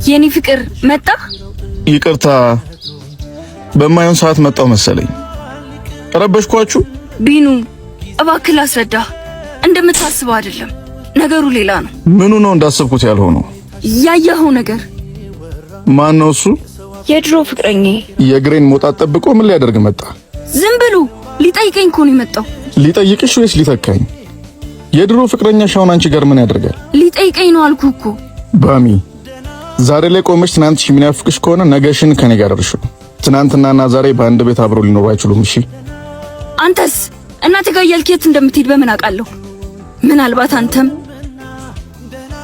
የኔ ፍቅር መጣ። ይቅርታ በማይሆን ሰዓት መጣው መሰለኝ። ረበሽኳችሁ? ቢኑ እባክህ ላስረዳ። እንደምታስበው አይደለም፣ ነገሩ ሌላ ነው። ምኑ ነው እንዳሰብኩት ያልሆነው? ያየኸው ነገር። ማን ነው እሱ? የድሮ ፍቅረኛዬ። የግሬን መውጣት ጠብቆ ምን ሊያደርግ መጣ? ዝም ብሎ ሊጠይቀኝ እኮ ነው የመጣው። ሊጠይቅሽ ወይስ ሊተካኝ? የድሮ ፍቅረኛሽ አሁን አንቺ ጋር ምን ያደርጋል? ሊጠይቀኝ ነው አልኩህ እኮ። ባሚ ዛሬ ላይ ቆመሽ ትናንትሽ የሚናፍቅሽ ከሆነ ነገሽን ከኔ ጋር እርሹ። ትናንትናና ዛሬ በአንድ ቤት አብረው ሊኖሩ አይችሉም። እሺ አንተስ እናቴ ጋር እያልክ የት እንደምትሄድ በምን አውቃለሁ? ምናልባት አንተም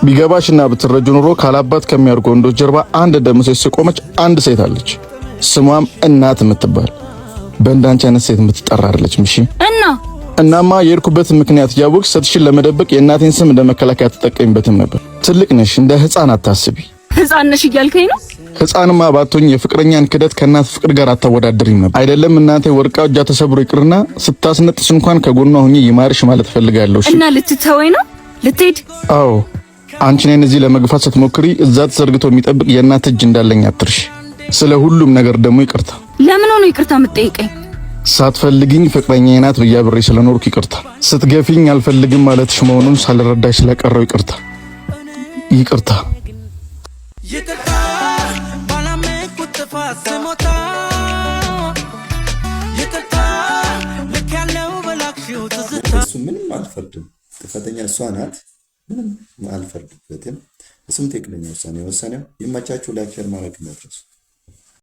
ቢገባሽና ብትረጁ ኑሮ ካላባት ከሚያርጉ ወንዶች ጀርባ አንድ ደምሴስ ቆመች አንድ ሴት አለች። ስሟም እናት የምትባል በእንዳንቺ አይነት ሴት የምትጠራ አይደለችም። እሺ እናማ የሄድኩበት ምክንያት ያወቅሽ ስትሽን ለመደበቅ የእናቴን ስም እንደመከላከያ ተጠቀሚበትም ነበር። ትልቅ ነሽ፣ እንደ ህፃን አታስቢ። ህፃን ነሽ እያልከኝ ነው? ህፃንማ ባትሆኝ የፍቅረኛን ክደት ከእናት ፍቅር ጋር አታወዳድሪም ነበር። አይደለም እናቴ ወርቃ እጃ ተሰብሮ ይቅርና ስታስነጥስ እንኳን ከጎኗ ሆኜ ይማርሽ ማለት ፈልጋለሁ። እና ልትተወኝ ነው? ልትሄድ? አዎ አንቺ ነኝ እዚህ ለመግፋት ስትሞክሪ እዛ ተዘርግቶ የሚጠብቅ የእናት እጅ እንዳለኝ አትርሽ። ስለ ሁሉም ነገር ደግሞ ይቅርታ። ለምን ሆኖ ይቅርታ የምትጠይቀኝ? ሳትፈልግኝ ፍቅረኛዬ ናት ብዬ አብሬ ስለኖርኩ ይቅርታ። ስትገፊኝ አልፈልግም ማለትሽ መሆኑን ሳልረዳሽ ስለቀረው ይቅርታ። ይቅርታ ይቅርታ ባላመንኩት ጥፋት ስሞታ ይቅርታ ልክ ያለው በላክሽው ትዝታ። እሱ ምንም አልፈርድም፣ ጥፋተኛ እሷ ናት። ምንም አልፈርድበትም። እሱም ትክክለኛ ውሳኔ ወሰነው። ይመቻችሁ። ላይክ ሼር ማድረግ እንዳትረሱ።